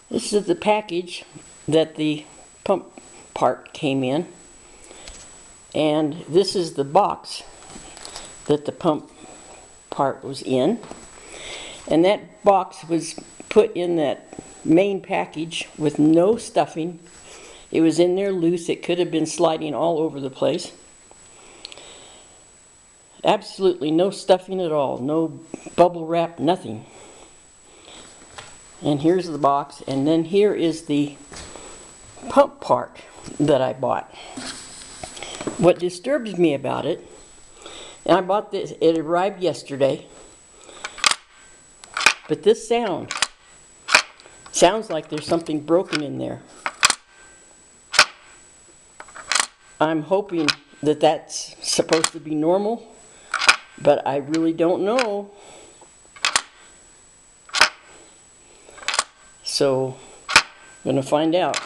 This is the package that the pump part came in, and this is the box that the pump part was in, and that box was put in that main package with no stuffing. It was in there loose. It could have been sliding all over the place. Absolutely no stuffing at all, no bubble wrap, nothing. And here's the box, and then here is the pump part that I bought. What disturbs me about it, and I bought this, it arrived yesterday, but this sounds like there's something broken in there. I'm hoping that that's supposed to be normal, but I really don't know. So, I'm going to find out.